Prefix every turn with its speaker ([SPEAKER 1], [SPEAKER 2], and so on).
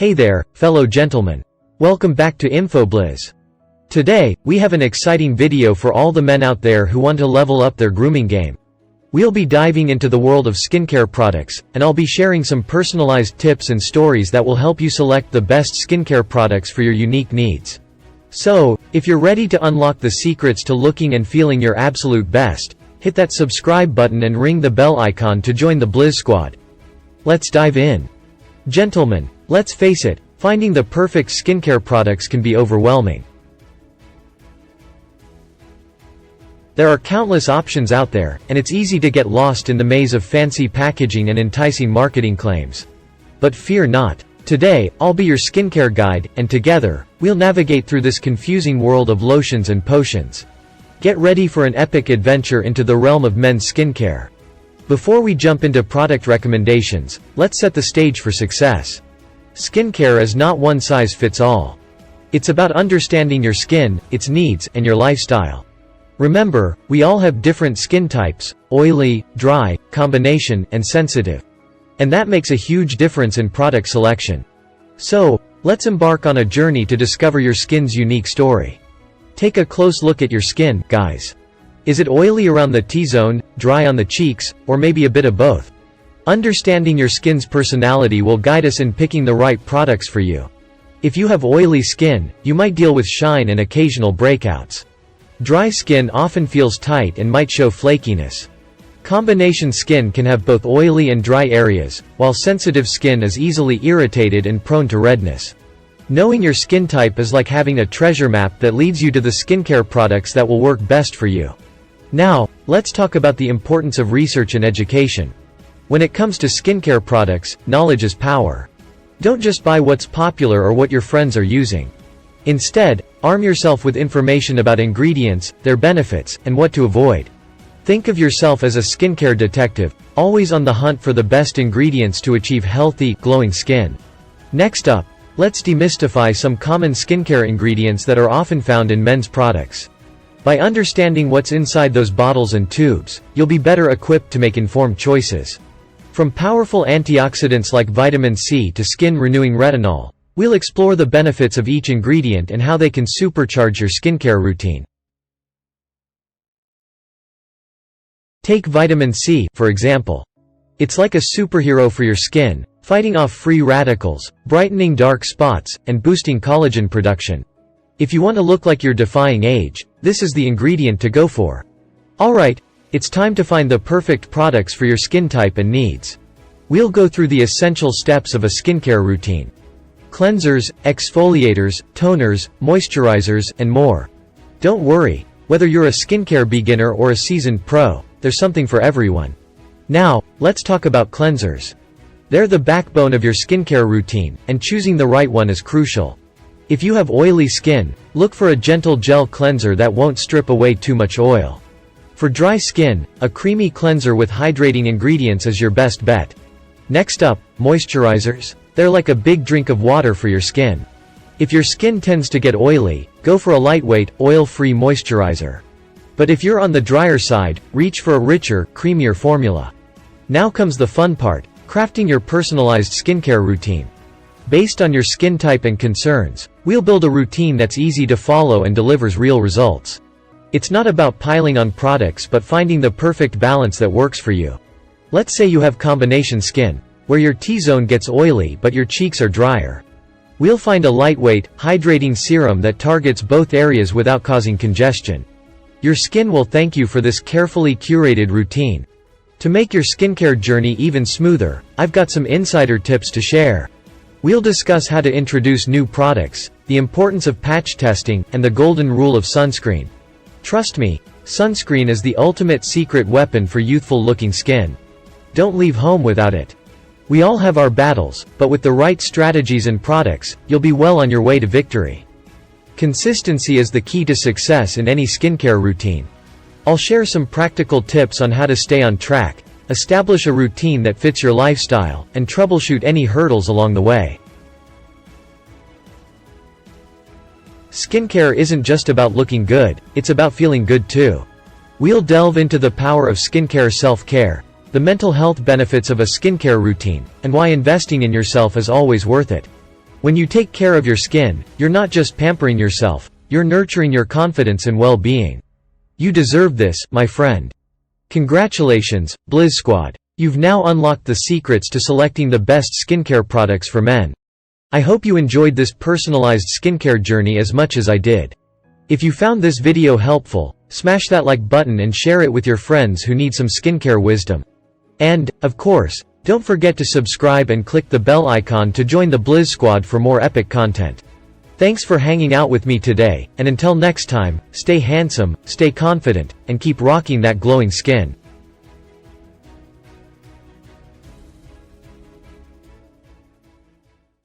[SPEAKER 1] Hey there, fellow gentlemen. Welcome back to Info Blizz. Today, we have an exciting video for all the men out there who want to level up their grooming game. We'll be diving into the world of skincare products, and I'll be sharing some personalized tips and stories that will help you select the best skincare products for your unique needs. So, if you're ready to unlock the secrets to looking and feeling your absolute best, hit that subscribe button and ring the bell icon to join the Blizz squad. Let's dive in. Gentlemen, let's face it, finding the perfect skincare products can be overwhelming. There are countless options out there, and it's easy to get lost in the maze of fancy packaging and enticing marketing claims. But fear not. Today, I'll be your skincare guide, and together, we'll navigate through this confusing world of lotions and potions. Get ready for an epic adventure into the realm of men's skincare. Before we jump into product recommendations, let's set the stage for success. Skincare is not one size fits all. It's about understanding your skin, its needs, and your lifestyle. Remember, we all have different skin types: oily, dry, combination, and sensitive. And that makes a huge difference in product selection. So, let's embark on a journey to discover your skin's unique story. Take a close look at your skin, guys. Is it oily around the T-zone, dry on the cheeks, or maybe a bit of both? Understanding your skin's personality will guide us in picking the right products for you. If you have oily skin, you might deal with shine and occasional breakouts. Dry skin often feels tight and might show flakiness. Combination skin can have both oily and dry areas, while sensitive skin is easily irritated and prone to redness. Knowing your skin type is like having a treasure map that leads you to the skincare products that will work best for you. Now, let's talk about the importance of research and education. When it comes to skincare products, knowledge is power. Don't just buy what's popular or what your friends are using. Instead, arm yourself with information about ingredients, their benefits, and what to avoid. Think of yourself as a skincare detective, always on the hunt for the best ingredients to achieve healthy, glowing skin. Next up, let's demystify some common skincare ingredients that are often found in men's products. By understanding what's inside those bottles and tubes, you'll be better equipped to make informed choices. From powerful antioxidants like vitamin C to skin-renewing retinol, we'll explore the benefits of each ingredient and how they can supercharge your skincare routine. Take vitamin C, for example. It's like a superhero for your skin, fighting off free radicals, brightening dark spots, and boosting collagen production. If you want to look like you're defying age, this is the ingredient to go for. Alright, it's time to find the perfect products for your skin type and needs. We'll go through the essential steps of a skincare routine. Cleansers, exfoliators, toners, moisturizers, and more. Don't worry, whether you're a skincare beginner or a seasoned pro, there's something for everyone. Now, let's talk about cleansers. They're the backbone of your skincare routine, and choosing the right one is crucial. If you have oily skin, look for a gentle gel cleanser that won't strip away too much oil. For dry skin, a creamy cleanser with hydrating ingredients is your best bet. Next up, moisturizers. They're like a big drink of water for your skin. If your skin tends to get oily, go for a lightweight, oil-free moisturizer. But if you're on the drier side, reach for a richer, creamier formula. Now comes the fun part: crafting your personalized skincare routine. Based on your skin type and concerns, we'll build a routine that's easy to follow and delivers real results. It's not about piling on products but finding the perfect balance that works for you. Let's say you have combination skin, where your T-zone gets oily but your cheeks are drier. We'll find a lightweight, hydrating serum that targets both areas without causing congestion. Your skin will thank you for this carefully curated routine. To make your skincare journey even smoother, I've got some insider tips to share. We'll discuss how to introduce new products, the importance of patch testing, and the golden rule of sunscreen. Trust me, sunscreen is the ultimate secret weapon for youthful-looking skin. Don't leave home without it. We all have our battles, but with the right strategies and products, you'll be well on your way to victory. Consistency is the key to success in any skincare routine. I'll share some practical tips on how to stay on track, establish a routine that fits your lifestyle, and troubleshoot any hurdles along the way. Skincare isn't just about looking good, it's about feeling good too. We'll delve into the power of skincare self-care, the mental health benefits of a skincare routine, and why investing in yourself is always worth it. When you take care of your skin, you're not just pampering yourself, you're nurturing your confidence and well-being. You deserve this, my friend. Congratulations, Blizz Squad. You've now unlocked the secrets to selecting the best skincare products for men. I hope you enjoyed this personalized skincare journey as much as I did. If you found this video helpful, smash that like button and share it with your friends who need some skincare wisdom. And, of course, don't forget to subscribe and click the bell icon to join the Blizz Squad for more epic content. Thanks for hanging out with me today, and until next time, stay handsome, stay confident, and keep rocking that glowing skin.